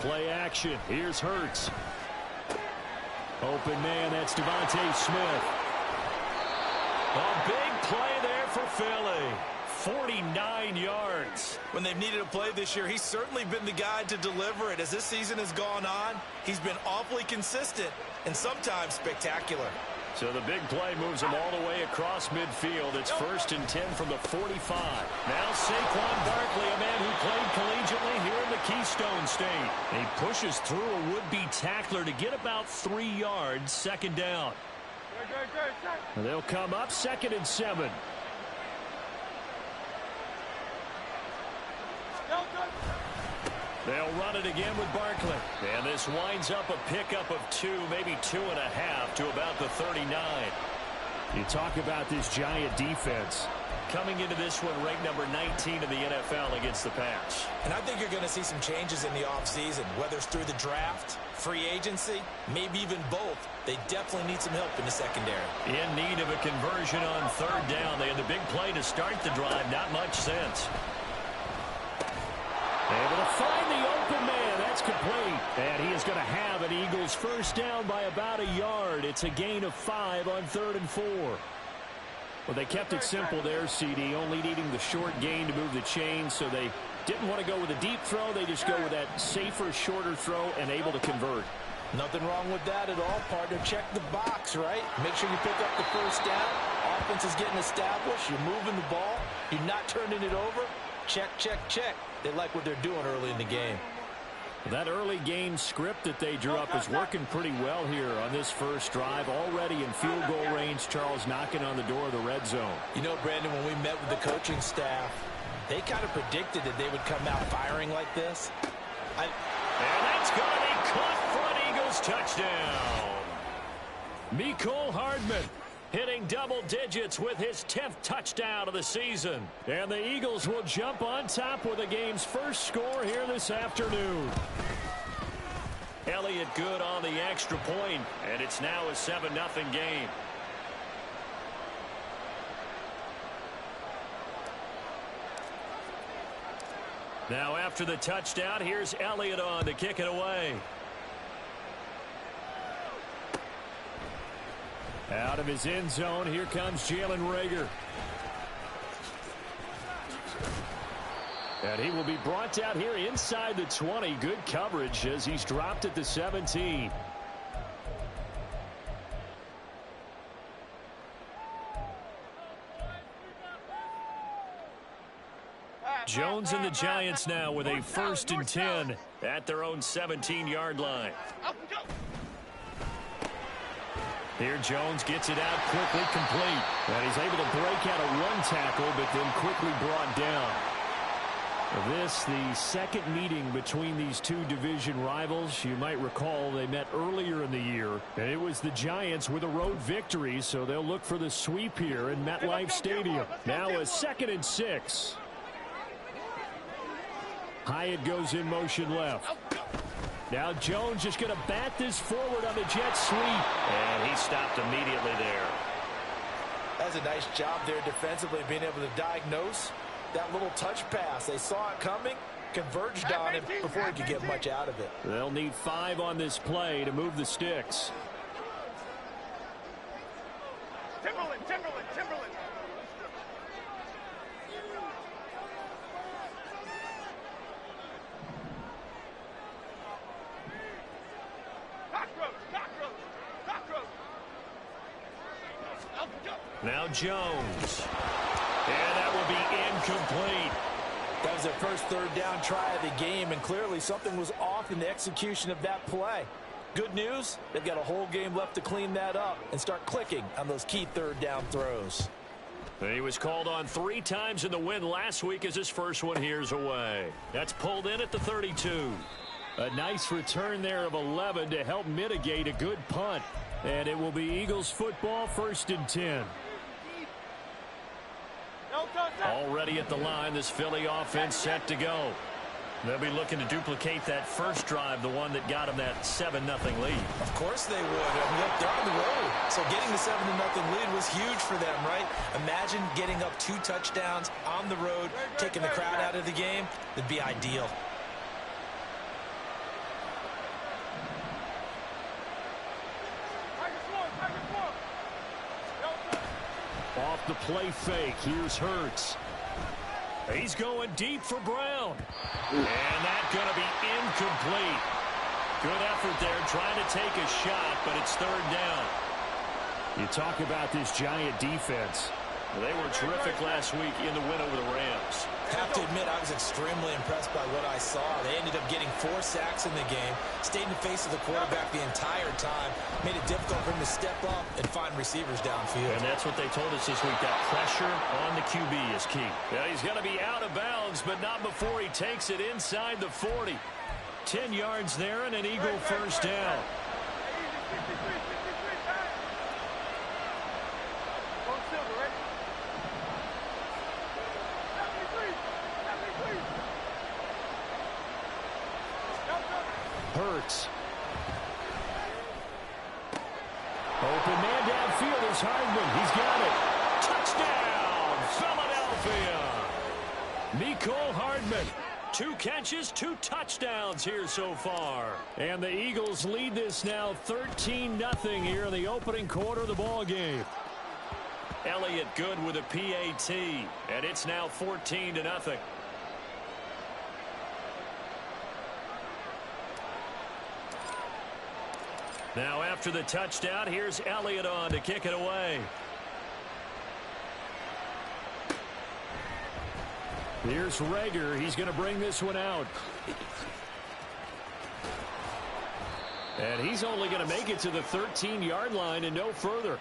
Play action. Here's Hurts. Open man, that's Devontae Smith. A big play there for Philly. 49 yards. When they've needed a play this year, he's certainly been the guy to deliver it. As this season has gone on, he's been awfully consistent and sometimes spectacular. So the big play moves him all the way across midfield. It's 1st and 10 from the 45. Now Saquon Barkley, a man who played collegiately here in the Keystone State. He pushes through a would-be tackler to get about 3 yards, 2nd down. They'll come up 2nd and 7. They'll run it again with Barkley. And this winds up a pickup of 2, maybe 2.5 to about the 39. You talk about this Giant defense. Coming into this one ranked number 19 in the NFL against the pass. And I think you're going to see some changes in the offseason, whether it's through the draft, free agency, maybe even both. They definitely need some help in the secondary. In need of a conversion on 3rd down. They had the big play to start the drive. Not much sense. Able to find the open man. That's complete. And he is going to have an Eagles 1st down by about a yard. It's a gain of 5 on 3rd and 4. Well, they kept it simple there, CD, only needing the short gain to move the chain, so they didn't want to go with a deep throw. They just go with that safer, shorter throw and able to convert. Nothing wrong with that at all, partner. Check the box, right? Make sure you pick up the 1st down. Offense is getting established. You're moving the ball. You're not turning it over. Check, check, check. They like what they're doing early in the game. That early game script that they drew up is working pretty well here on this first drive. Already in field goal range, Charles knocking on the door of the red zone. You know, Brandon, when we met with the coaching staff, they kind of predicted that they would come out firing like this. And that's going to be caught for an Eagles touchdown. Mecole Hardman hitting double digits with his 10th touchdown of the season. And the Eagles will jump on top with the game's first score here this afternoon. Elliott good on the extra point, and it's now a 7-0 game. Now after the touchdown, here's Elliott on to kick it away. Out of his end zone, here comes Jalen Reagor. And he will be brought down here inside the 20. Good coverage as he's dropped at the 17. Jones and the Giants now with a 1st and 10 at their own 17-yard line. Here Jones gets it out quickly, complete. And he's able to break out of one tackle, but then quickly brought down. This, the second meeting between these two division rivals. You might recall they met earlier in the year, and it was the Giants with a road victory, so they'll look for the sweep here in MetLife Stadium. Now a 2nd and 6. Hyatt goes in motion left. Now Jones just going to bat this forward on the jet sweep. And he stopped immediately there. That's a nice job there defensively, being able to diagnose that little touch pass. They saw it coming, converged on him before he could get much out of it. They'll need 5 on this play to move the sticks. Timberland. Now Jones. And that will be incomplete. That was their first 3rd down try of the game, and clearly something was off in the execution of that play. Good news, they've got a whole game left to clean that up and start clicking on those key 3rd down throws. He was called on 3 times in the win last week as his first one here's away. That's pulled in at the 32. A nice return there of 11 to help mitigate a good punt. And it will be Eagles football, 1st and 10. Already at the line, this Philly offense set to go. They'll be looking to duplicate that first drive, the one that got them that 7-0 lead. Of course they would. I mean, they're on the road. So getting the 7-0 lead was huge for them, right? Imagine getting up 2 touchdowns on the road, taking the crowd out of the game. It'd be ideal. Off the play fake, here's Hurts. He's going deep for Brown. And that's going to be incomplete. Good effort there, trying to take a shot, but it's 3rd down. You talk about this Giant defense. They were terrific last week in the win over the Rams. Have to admit, I was extremely impressed by what I saw. They ended up getting 4 sacks in the game, stayed in the face of the quarterback the entire time, made it difficult for him to step up and find receivers downfield. And that's what they told us this week, that pressure on the QB is key. Yeah, he's going to be out of bounds, but not before he takes it inside the 40. 10 yards there and an Eagle first down. Hurts. Open man downfield is Hardman. He's got it. Touchdown, Philadelphia. Mecole Hardman. 2 catches, 2 touchdowns here so far. And the Eagles lead this now 13-0 here in the opening quarter of the ball game. Elliott good with a PAT, and it's now 14-0. Now after the touchdown, here's Elliott on to kick it away. Here's Rager. He's going to bring this one out. And he's only going to make it to the 13-yard line and no further.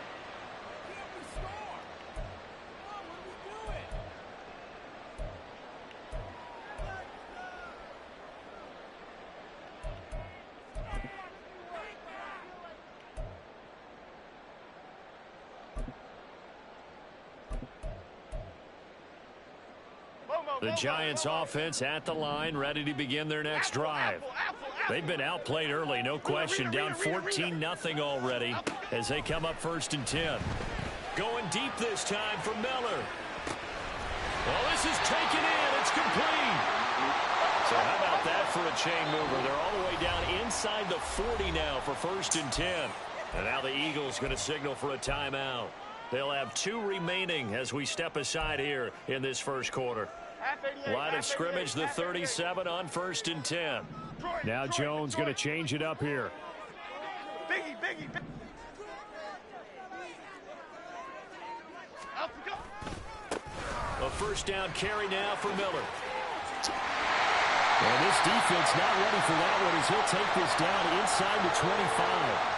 The Giants offense at the line, ready to begin their next drive. They've been outplayed early, no question. Down 14-0 already as they come up 1st and 10. Going deep this time for Miller. Well, this is taken in. It's complete. So how about that for a chain mover? They're all the way down inside the 40 now for 1st and 10. And now the Eagles going to signal for a timeout. They'll have 2 remaining as we step aside here in this first quarter. Line of scrimmage, the 37 on 1st and 10. Now Jones going to change it up here. Biggie. A first down carry now for Miller. And this defense not ready for that one as he'll take this down inside the 25.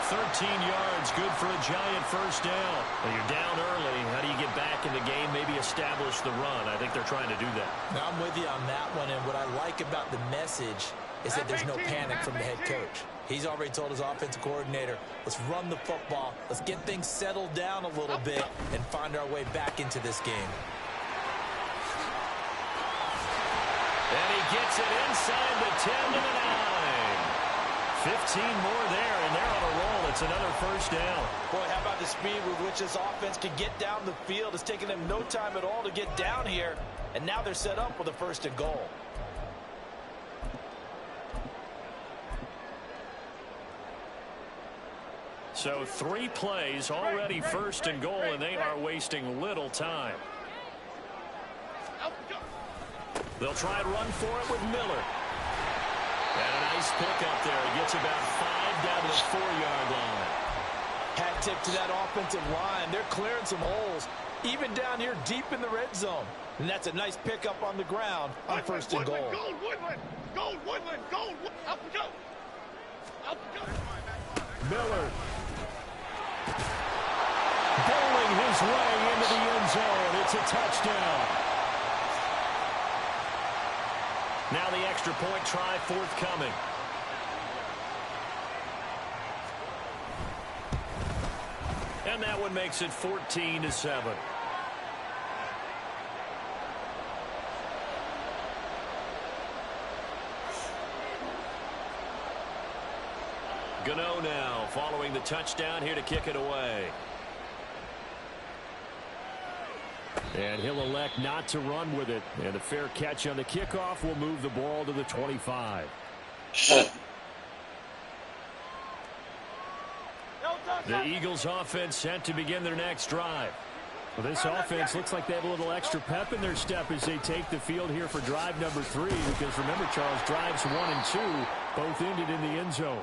13 yards, good for a Giant first down. Well, you're down early. How do you get back in the game, maybe establish the run? I think they're trying to do that. Now, I'm with you on that one, and what I like about the message is that there's no panic from the head coach. He's already told his offensive coordinator, let's run the football, let's get things settled down a little bit and find our way back into this game. And he gets it inside the 10 to the 9. 15 more there, and they're on a roll. It's another first down. Boy, how about the speed with which this offense can get down the field? It's taken them no time at all to get down here, and now they're set up with a 1st and goal. So 3 plays, already 1st and goal, and they are wasting little time. They'll try and run for it with Miller. And a nice pickup there. He gets about 5 down to the 4-yard line. Hat tip to that offensive line. They're clearing some holes, even down here deep in the red zone. And that's a nice pickup on the ground on 1st and goal. Gold Woodland. Up we go. Miller. Bowling his way into the end zone. It's a touchdown. Now the extra point try forthcoming. And that one makes it 14-7. the touchdown here to kick it away. And he'll elect not to run with it. And a fair catch on the kickoff will move the ball to the 25. The Eagles offense set to begin their next drive. Well, this offense looks like they have a little extra pep in their step as they take the field here for drive number 3. Because remember, Charles, drives 1 and 2 both ended in the end zone.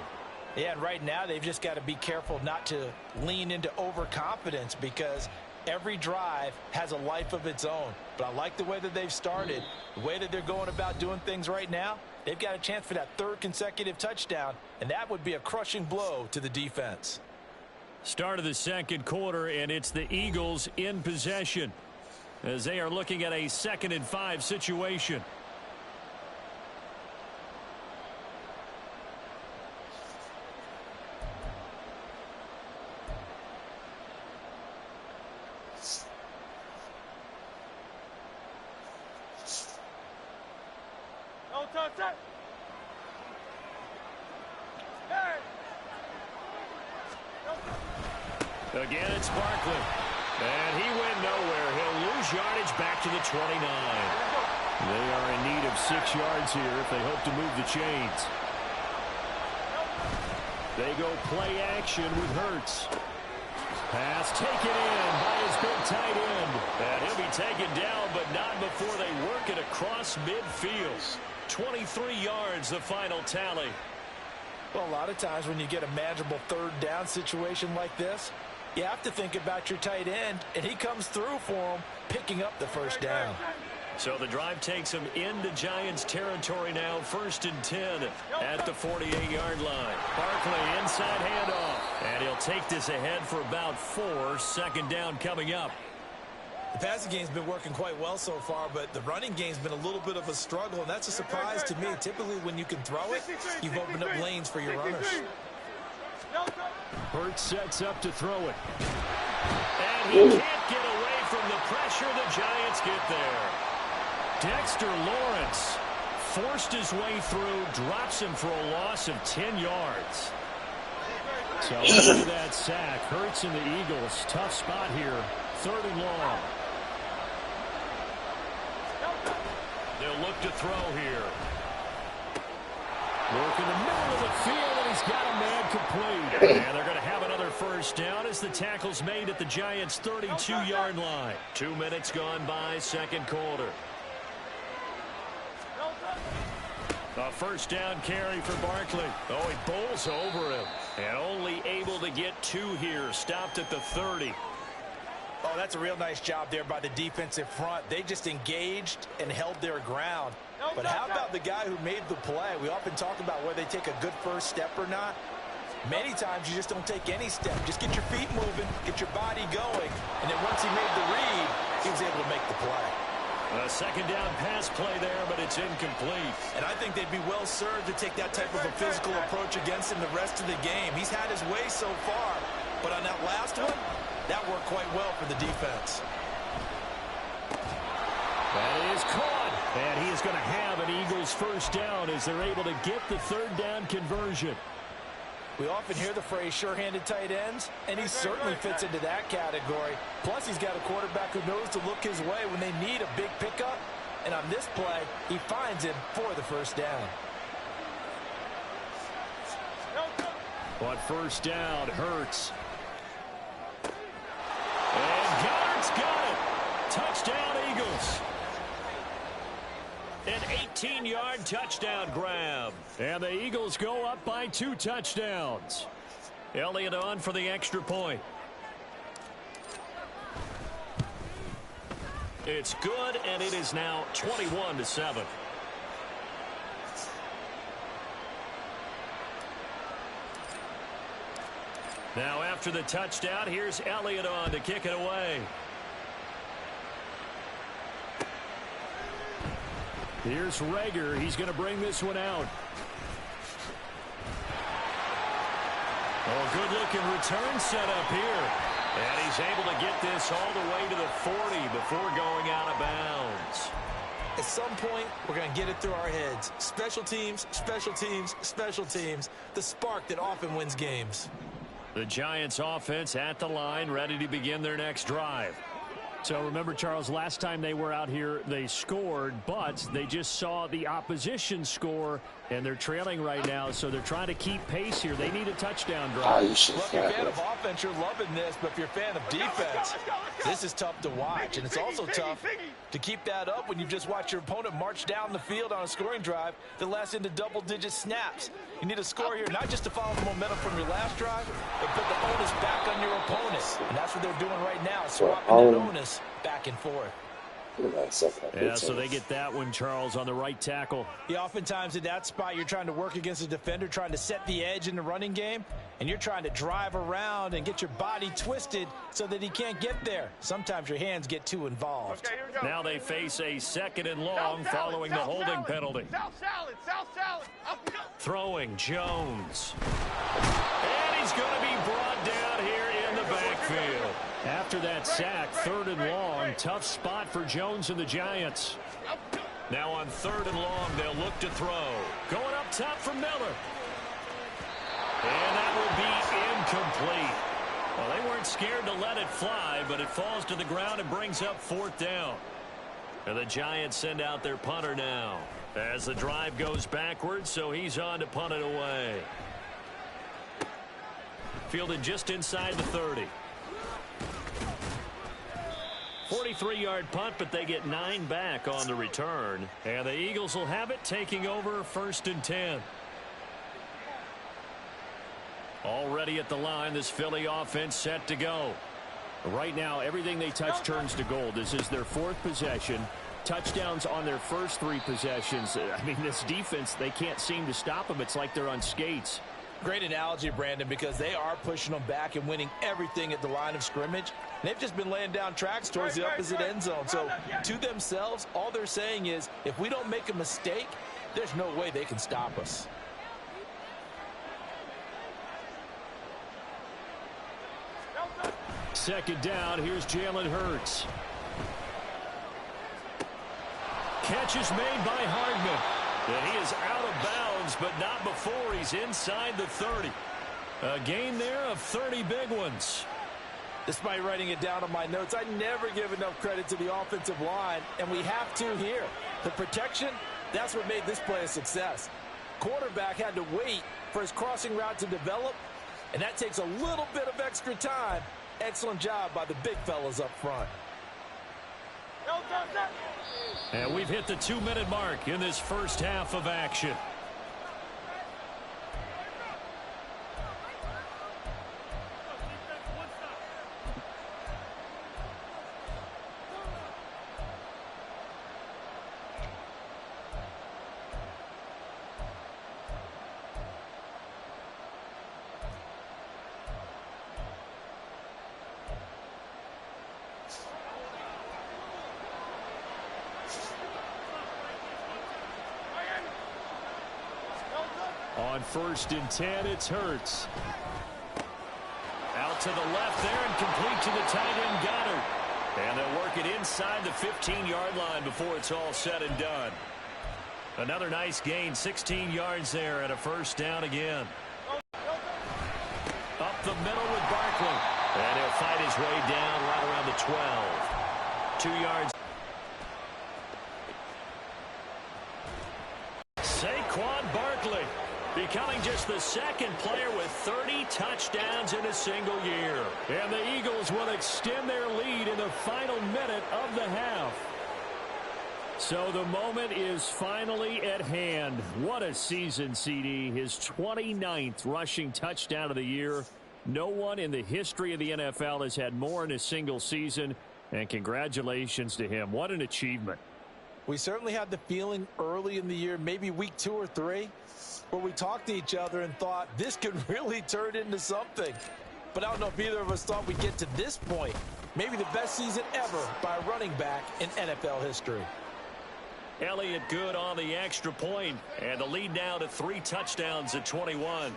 Yeah, and right now they've just got to be careful not to lean into overconfidence because every drive has a life of its own. But I like the way that they've started, the way that they're going about doing things right now. They've got a chance for that 3rd consecutive touchdown, and that would be a crushing blow to the defense. Start of the second quarter, and it's the Eagles in possession as they are looking at a 2nd and 5 situation. Again, it's Barkley. And he went nowhere. He'll lose yardage back to the 29. They are in need of 6 yards here if they hope to move the chains. They go play action with Hurts. Pass taken in by his big tight end. And he'll be taken down, but not before they work it across midfield. 23 yards, the final tally. Well, a lot of times when you get a manageable 3rd down situation like this, you have to think about your tight end, and he comes through for him, picking up the 1st down. So the drive takes him into Giants territory now, 1st and 10 at the 48-yard line. Barkley inside handoff, and he'll take this ahead for about 4. 2nd down coming up. The passing game's been working quite well so far, but the running game's been a little bit of a struggle, and that's a surprise to me. Typically, when you can throw it, you've opened up lanes for your runners. Hurts sets up to throw it. And he can't get away from the pressure. The Giants get there. Dexter Lawrence forced his way through, drops him for a loss of 10 yards. So after that sack, Hurts and the Eagles, tough spot here, 3rd and long. They'll look to throw here. Work in the middle of the field, and he's got a man complete. And they're going to have another 1st down as the tackle's made at the Giants' 32-yard line. 2 minutes gone by, 2nd quarter. A 1st down carry for Barkley. Oh, he bowls over him. And only able to get 2 here. Stopped at the 30. Oh, that's a real nice job there by the defensive front. They just engaged and held their ground. But how about the guy who made the play? We often talk about whether they take a good 1st step or not. Many times you just don't take any step. Just get your feet moving, get your body going, and then once he made the read, he was able to make the play. A 2nd down pass play there, but it's incomplete. And I think they'd be well served to take that type of a physical approach against him the rest of the game. He's had his way so far, but on that last one, that worked quite well for the defense. That is caught. And he is going to have an Eagles 1st down as they're able to get the 3rd down conversion. We often hear the phrase sure-handed tight ends, and he certainly fits into that category. Plus, he's got a quarterback who knows to look his way when they need a big pickup. And on this play, he finds him for the 1st down. On 1st down, Hurts. And Goddard's got it. Touchdown, Eagles. An 18-yard touchdown grab. And the Eagles go up by 2 touchdowns. Elliott on for the extra point. It's good, and it is now 21-7. Now after the touchdown, here's Elliott on to kick it away. Here's Rager. He's going to bring this one out. Oh, good-looking return set up here. And he's able to get this all the way to the 40 before going out of bounds. At some point, we're going to get it through our heads. Special teams, special teams, special teams. The spark that often wins games. The Giants offense at the line, ready to begin their next drive. So remember, Charles, last time they were out here, they scored, but they just saw the opposition score, and they're trailing right now, so they're trying to keep pace here. They need a touchdown drive. Look, if you're a fan of offense, you're loving this, but if you're a fan of defense, this is tough to watch, and it's also tough to keep that up when you've just watched your opponent march down the field on a scoring drive that lasts into double-digit snaps. You need a score here, not just to follow the momentum from your last drive, but put the onus back on your opponent. And that's what they're doing right now, swapping that onus back and forth. Yeah, so they get that one, Charles, on the right tackle. Yeah, oftentimes in that spot, you're trying to work against a defender, trying to set the edge in the running game, and you're trying to drive around and get your body twisted so that he can't get there. Sometimes your hands get too involved. Okay, here we go. Now they face a 2nd and long following the holding penalty. South salad. Up we go. Throwing Jones. And he's going to be brought down here in the backfield. After that sack, 3rd and long, tough spot for Jones and the Giants. Now on 3rd and long, they'll look to throw. Going up top for Miller. And that will be incomplete. Well, they weren't scared to let it fly, but it falls to the ground and brings up 4th down. And the Giants send out their punter now as the drive goes backwards, so he's on to punt it away. Fielded just inside the 30. 43-yard punt, but they get 9 back on the return. And the Eagles will have it, taking over 1st and 10. Already at the line, this Philly offense set to go. Right now, everything they touch turns to gold. This is their 4th possession. Touchdowns on their first 3 possessions. I mean, this defense, they can't seem to stop them. It's like they're on skates. Great analogy, Brandon, because they are pushing them back and winning everything at the line of scrimmage. They've just been laying down tracks towards the opposite end zone. So to themselves, all they're saying is, if we don't make a mistake, there's no way they can stop us. Second down, here's Jalen Hurts. Catch is made by Hardman. And he is out of bounds, but not before he's inside the 30. A gain there of 30 big ones. Despite writing it down on my notes, I never give enough credit to the offensive line, and we have to here. The protection, that's what made this play a success. Quarterback had to wait for his crossing route to develop, and that takes a little bit of extra time. Excellent job by the big fellas up front. And we've hit the 2-minute mark in this first half of action. On 1st and 10, it's Hurts. Out to the left there and complete to the tight end Goddard. And they'll work it inside the 15-yard line before it's all said and done. Another nice gain, 16 yards there and a 1st down again. Up the middle with Barkley. And he'll fight his way down right around the 12. 2 yards. Saquon Barkley becoming just the 2nd player with 30 touchdowns in a single year. And the Eagles will extend their lead in the final minute of the half. So the moment is finally at hand. What a season, CD. His 29th rushing touchdown of the year. No one in the history of the NFL has had more in a single season. And congratulations to him. What an achievement. We certainly had the feeling early in the year, maybe week 2 or 3, where we talked to each other and thought this could really turn into something. But I don't know if either of us thought we'd get to this point. Maybe the best season ever by a running back in NFL history. Elliott good on the extra point, and the lead now to 3 touchdowns at 21.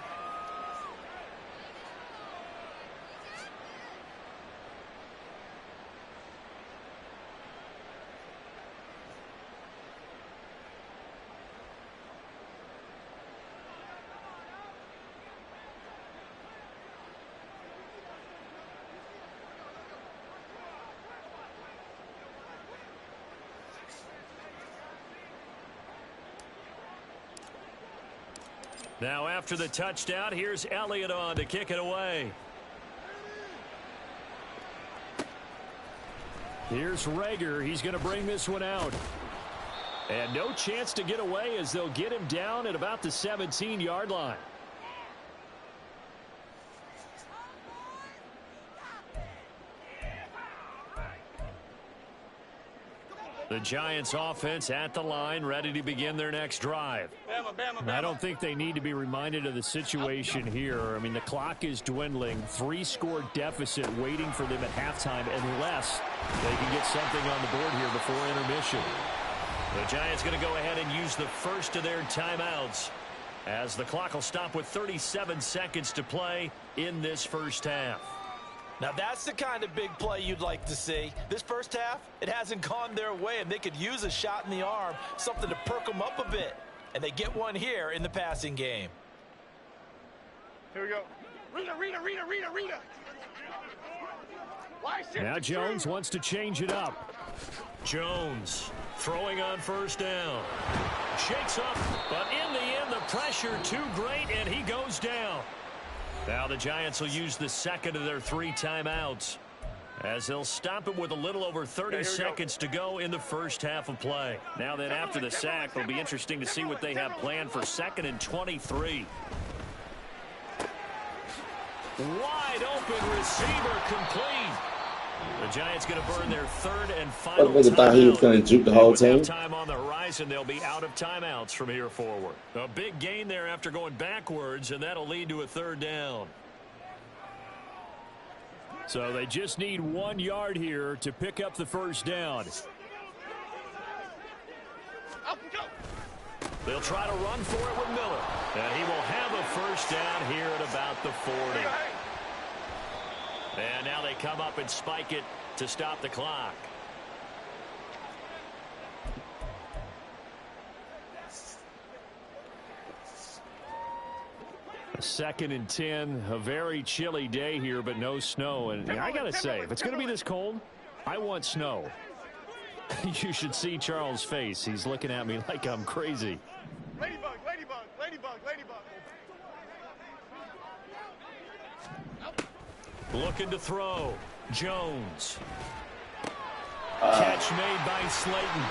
Now after the touchdown, here's Elliott on to kick it away. Here's Rager. He's going to bring this one out. And no chance to get away as they'll get him down at about the 17-yard line. The Giants offense at the line, ready to begin their next drive. I don't think they need to be reminded of the situation here. I mean, the clock is dwindling. 3-score deficit waiting for them at halftime unless they can get something on the board here before intermission. The Giants going to go ahead and use the first of their timeouts as the clock will stop with 37 seconds to play in this first half. Now that's the kind of big play you'd like to see. This first half, it hasn't gone their way, and they could use a shot in the arm, something to perk them up a bit. And they get one here in the passing game. Here we go. Rita. Now Jones wants to change it up. Jones throwing on first down. Shakes up, but in the end, the pressure too great, and he goes down. Now the Giants will use the second of their 3 timeouts as they'll stop it with a little over 30 seconds to go in the first half of play. Now then after the sack, it'll be interesting to see what they have planned for 2nd and 23. Wide open receiver complete. The Giants going to burn their 3rd and final I thought he was going to juke the whole team. Time on the horizon, they'll be out of timeouts from here forward. A big gain there after going backwards, and that'll lead to a 3rd down. So they just need 1 yard here to pick up the first down. They'll try to run for it with Miller. And he will have a first down here at about the 40. And now they come up and spike it to stop the clock. A 2nd and 10, a very chilly day here, but no snow. And I got to say, if it's going to be this cold, I want snow. You should see Charles' face. He's looking at me like I'm crazy. Ladybug. Looking to throw. Jones. Catch made by Slayton.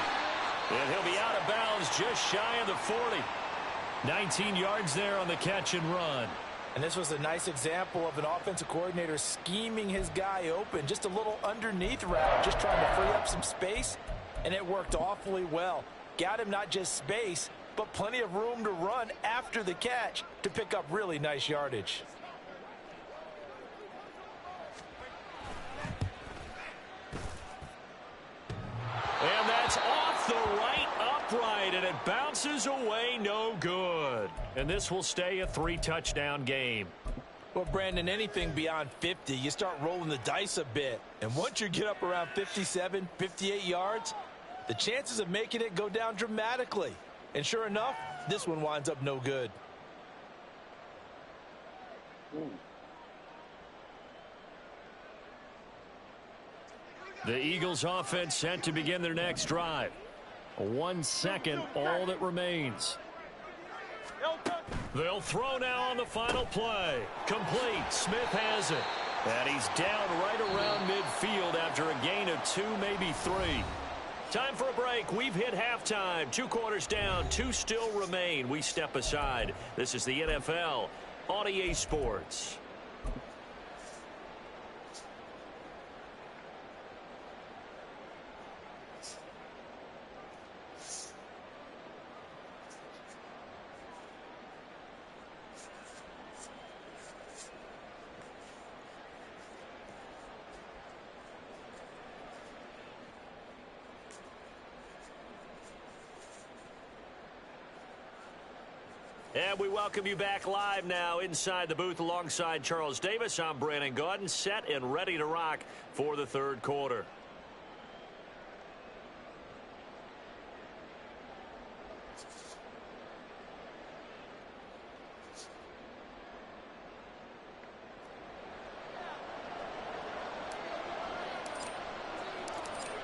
And he'll be out of bounds just shy of the 40. 19 yards there on the catch and run. And this was a nice example of an offensive coordinator scheming his guy open. Just a little underneath route, just trying to free up some space. And it worked awfully well. Got him not just space, but plenty of room to run after the catch to pick up really nice yardage. And that's off the right upright, and it bounces away no good. And this will stay a 3-touchdown game. Well, Brandon, anything beyond 50, you start rolling the dice a bit. And once you get up around 57, 58 yards, the chances of making it go down dramatically. And sure enough, this one winds up no good. The Eagles offense set to begin their next drive. 1 second, all that remains. They'll throw now on the final play. Complete. Smith has it. And he's down right around midfield after a gain of 2, maybe 3. Time for a break. We've hit halftime. 2 quarters down. 2 still remain. We step aside. This is the NFL on EA Sports. And we welcome you back live now inside the booth alongside Charles Davis. I'm Brandon Gaudin, set and ready to rock for the 3rd quarter.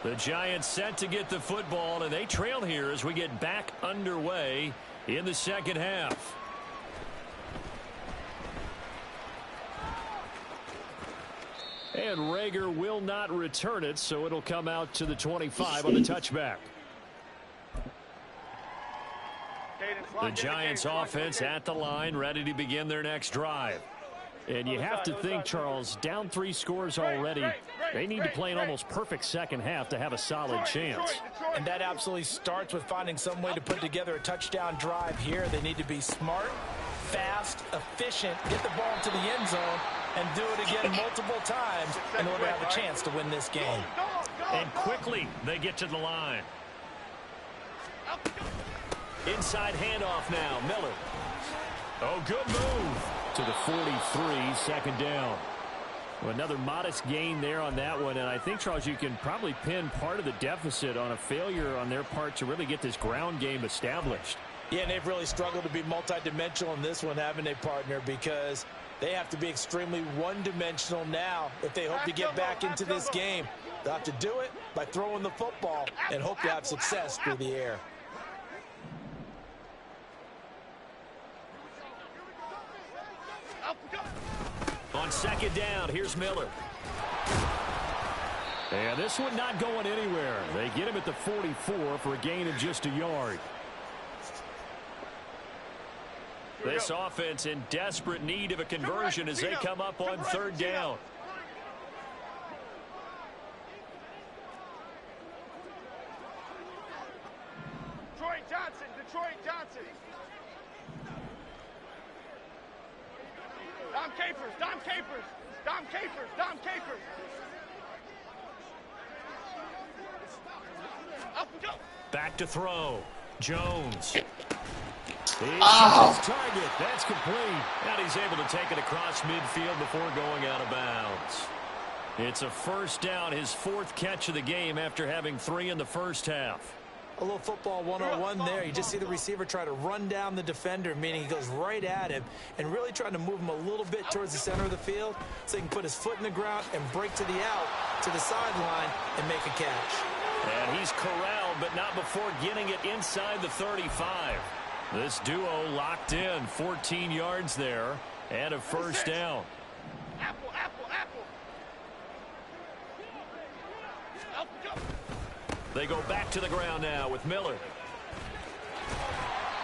The Giants set to get the football, and they trail here as we get back underway in the 2nd half. And Rager will not return it, so it'll come out to the 25 on the touchback. The Giants offense at the line, ready to begin their next drive. And you have to think, Charles, down 3 scores already. They need to play an almost perfect second half to have a solid chance. And that absolutely starts with finding some way to put together a touchdown drive here. They need to be smart, fast, efficient, get the ball to the end zone, and do it again multiple times in order to have a chance to win this game. And quickly, they get to the line. Inside handoff now, Miller. Oh, good move to the 43, second down. Well, another modest gain there on that one, and I think, Charles, you can probably pin part of the deficit on a failure on their part to really get this ground game established. Yeah, and they've really struggled to be multidimensional in this one, haven't they, partner? Because they have to be extremely one-dimensional now if they hope to get back into this game. They'll have to do it by throwing the football and hope to have success through the air. On second down, here's Miller. And this one not going anywhere. They get him at the 44 for a gain of just a yard. This offense in desperate need of a conversion as they come up on third down. Detroit Johnson. Dom Capers. Up and go. Back to throw. Jones. He's his target. That's complete. And he's able to take it across midfield before going out of bounds. It's a first down, his 4th catch of the game after having 3 in the first half. A little football 101 there. You just see the receiver try to run down the defender, meaning he goes right at him and really trying to move him a little bit towards the center of the field so he can put his foot in the ground and break to the out, to the sideline, and make a catch. And he's corralled, but not before getting it inside the 35. This duo locked in, 14 yards there, and a first down. Apple. They go back to the ground now with Miller.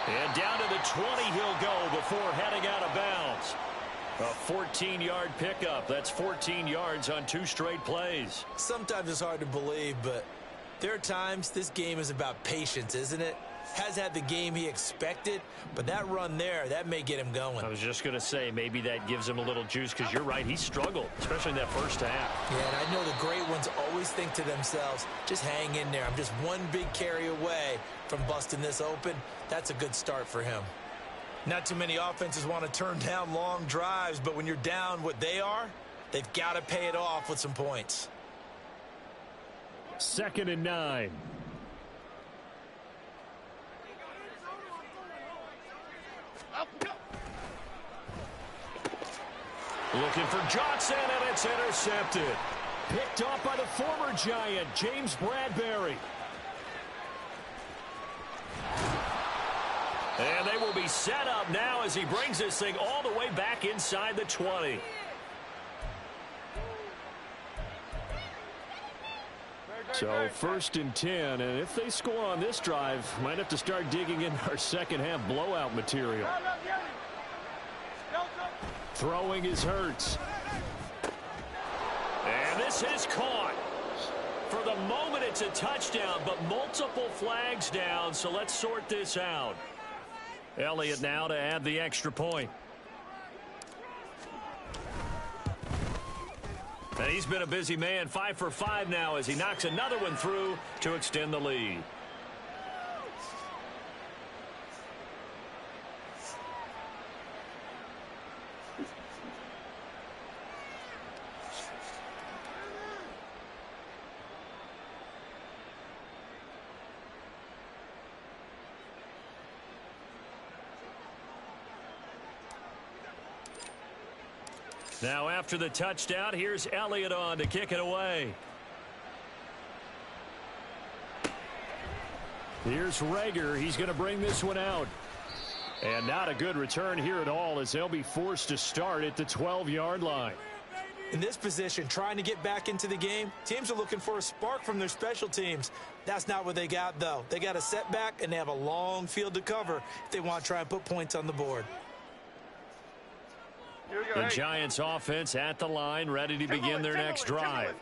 And down to the 20 he'll go before heading out of bounds. A 14-yard pickup. That's 14 yards on 2 straight plays. Sometimes it's hard to believe, but there are times this game is about patience, isn't it? Has had the game he expected, but that run there, that may get him going. I was just going to say, maybe that gives him a little juice, because you're right, he struggled, especially in that first half. Yeah, and I know the great ones always think to themselves, just hang in there. I'm just one big carry away from busting this open. That's a good start for him. Not too many offenses want to turn down long drives, but when you're down what they are, they've got to pay it off with some points. 2nd and 9. Looking for Johnson, and it's intercepted. Picked off by the former Giant, James Bradbury. And they will be set up now as he brings this thing all the way back inside the 20. So 1st and 10, and if they score on this drive, might have to start digging in our second half blowout material. Throwing is Hurts. And this is caught. For the moment, it's a touchdown, but multiple flags down, so let's sort this out. Elliott now to add the extra point. And he's been a busy man, 5 for 5 now as he knocks another one through to extend the lead. Now after the touchdown, here's Elliott on to kick it away. Here's Rager. He's going to bring this one out. And not a good return here at all as they'll be forced to start at the 12-yard line. In this position, trying to get back into the game, teams are looking for a spark from their special teams. That's not what they got, though. They got a setback, and they have a long field to cover if they want to try and put points on the board. The Giants offense at the line, ready to begin their next drive.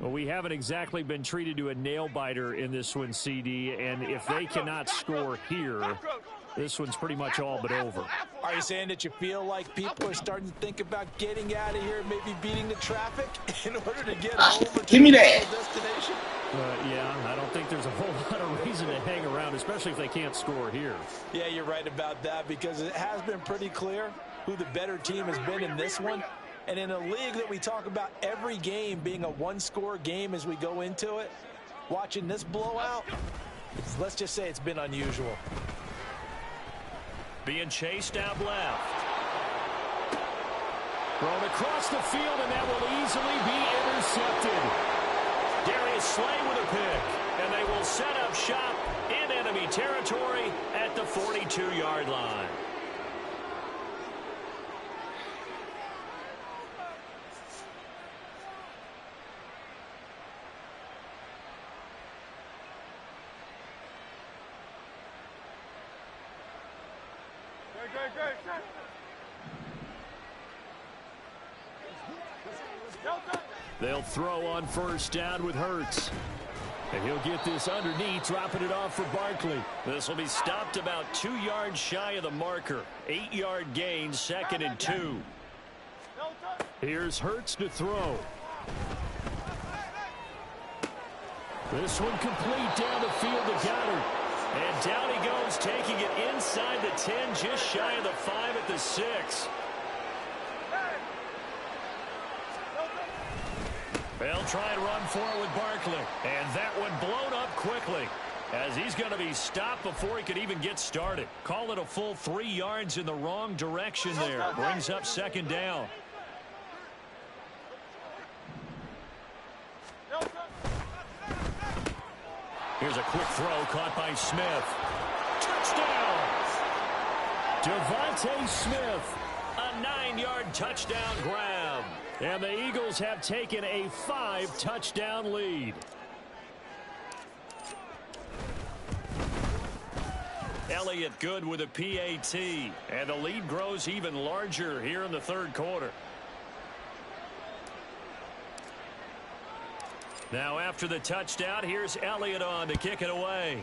Well, we haven't exactly been treated to a nail-biter in this one, CD, and if they cannot score here, this one's pretty much all but over. Are you saying that you feel like people are starting to think about getting out of here, maybe beating the traffic in order to get home or to the destination? Yeah, I don't think there's a whole lot of reason to hang around, especially if they can't score here. Yeah, you're right about that, because it has been pretty clear who the better team has been in this one. And in a league that we talk about every game being a one-score game as we go into it, watching this blowout, let's just say it's been unusual. Being chased out left. Thrown across the field, and that will easily be intercepted. Darius Slay with a pick, and they will set up shop in enemy territory at the 42-yard line. They'll throw on first down with Hurts. And he'll get this underneath, dropping it off for Barkley. This will be stopped about 2 yards shy of the marker. 8-yard gain, 2nd and 2. Here's Hurts to throw. This one complete down the field to Goddard. And down he goes, taking it inside the 10, just shy of the 5 at the 6. They'll try and run for it with Barkley. And that one blown up quickly, as he's going to be stopped before he could even get started. Call it a full 3 yards in the wrong direction there. Brings up 2nd down. Here's a quick throw caught by Smith. Touchdown! Devontae Smith, a 9-yard touchdown grab. And the Eagles have taken a 5-touchdown lead. Elliott good with a PAT. And the lead grows even larger here in the 3rd quarter. Now after the touchdown, here's Elliott on to kick it away.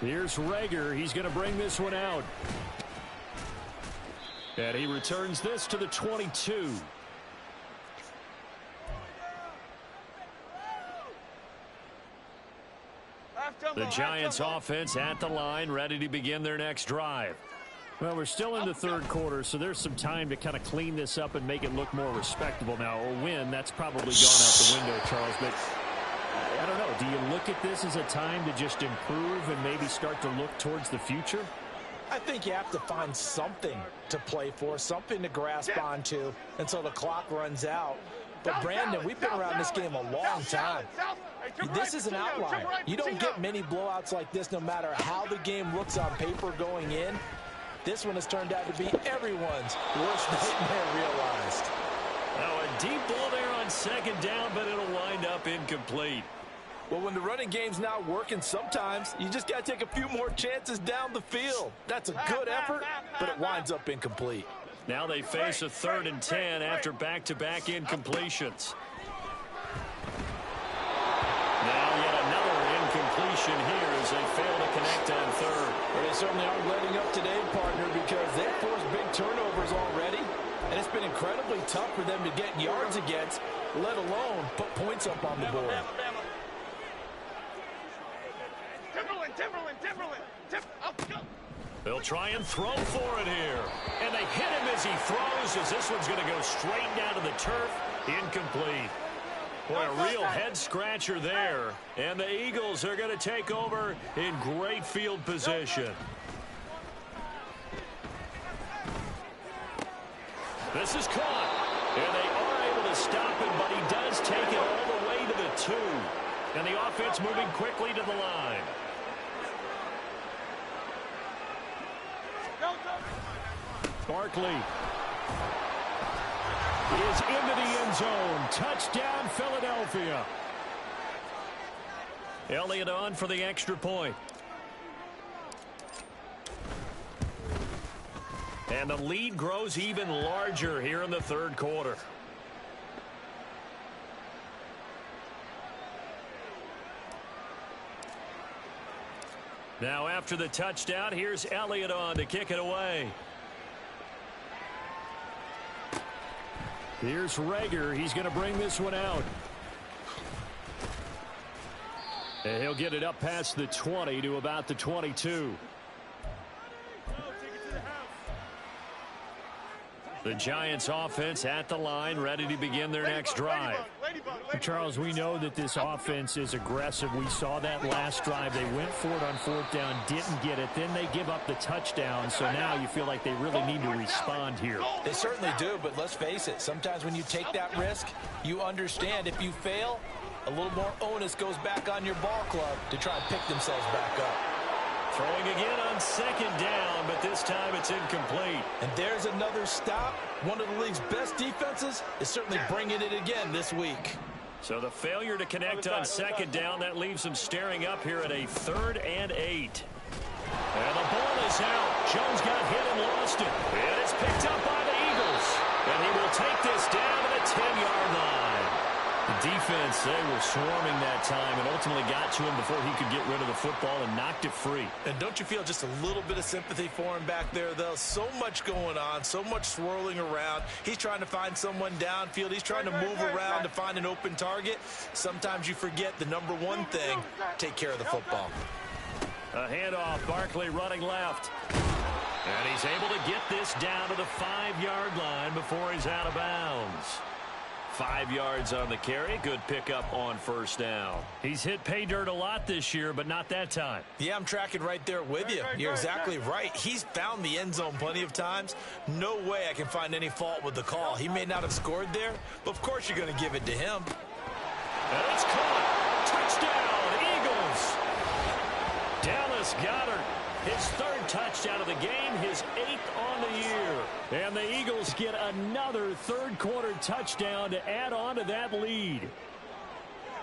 Here's Rager. He's going to bring this one out. And he returns this to the 22. The Giants offense at the line, ready to begin their next drive. Well, we're still in the 3rd quarter, so there's some time to kind of clean this up and make it look more respectable. Now, a win, that's probably gone out the window, Charles, but I don't know. Do you look at this as a time to just improve and maybe start to look towards the future? I think you have to find something to play for, something to grasp onto until the clock runs out. But, Brandon, we've been around this game a long time. This is an outlier. You don't get many blowouts like this no matter how the game looks on paper going in. This one has turned out to be everyone's worst nightmare realized. Now a deep ball there on 2nd down, but it'll wind up incomplete. Well, when the running game's not working, sometimes you just got to take a few more chances down the field. That's a good effort, but it winds up incomplete. Now they face a 3rd and 10 after back-to-back incompletions. Now yet another incompletion here as they fail to connect on 3rd. Well, they certainly aren't letting up today, partner, because they've forced big turnovers already. And it's been incredibly tough for them to get yards against, let alone put points up on the board. They'll try and throw for it here. And they hit him as he throws, as this one's going to go straight down to the turf. Incomplete. Boy, a real head-scratcher there. And the Eagles are going to take over in great field position. This is caught. And they are able to stop him, but he does take it all the way to the 2. And the offense moving quickly to the line. Barkley is into the end zone. Touchdown, Philadelphia. Elliott on for the extra point. And the lead grows even larger here in the third quarter. Now after the touchdown, here's Elliott on to kick it away. Here's Rager. He's going to bring this one out. And he'll get it up past the 20 to about the 22. The Giants offense at the line, ready to begin their next drive. Charles, we know that this offense is aggressive. We saw that last drive. They went for it on fourth down, didn't get it. Then they give up the touchdown. So now you feel like they really need to respond here. They certainly do, but let's face it. Sometimes when you take that risk, you understand if you fail, a little more onus goes back on your ball club to try and pick themselves back up. Throwing again on second down, but this time it's incomplete. And there's another stop. One of the league's best defenses is certainly bringing it again this week. So the failure to connect on second down, that leaves them staring up here at a 3rd and 8. And the ball is out. Jones got hit and lost it. And it's picked up by the Eagles. And he will take this down to the 10-yard line. The defense, they were swarming that time and ultimately got to him before he could get rid of the football and knocked it free. And don't you feel just a little bit of sympathy for him back there, though? So much going on, so much swirling around. He's trying to find someone downfield. He's trying to move around to find an open target. Sometimes you forget the number one thing, take care of the football. A handoff, Barkley running left. And he's able to get this down to the 5-yard line before he's out of bounds. 5 yards on the carry. Good pickup on first down. He's hit pay dirt a lot this year, but not that time. Yeah, I'm tracking right there with you. You're exactly right. He's found the end zone plenty of times. No way I can find any fault with the call. He may not have scored there, but of course you're going to give it to him. And it's caught. Touchdown, Eagles. Dallas Goedert, his 3rd touchdown of the game, his 8th on the year. And the Eagles get another third-quarter touchdown to add on to that lead.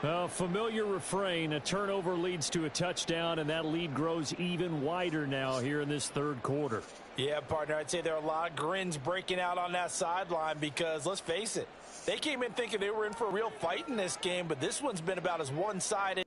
A familiar refrain, a turnover leads to a touchdown, and that lead grows even wider now here in this third quarter. Yeah, partner, I'd say there are a lot of grins breaking out on that sideline because, let's face it, they came in thinking they were in for a real fight in this game, but this one's been about as one-sided.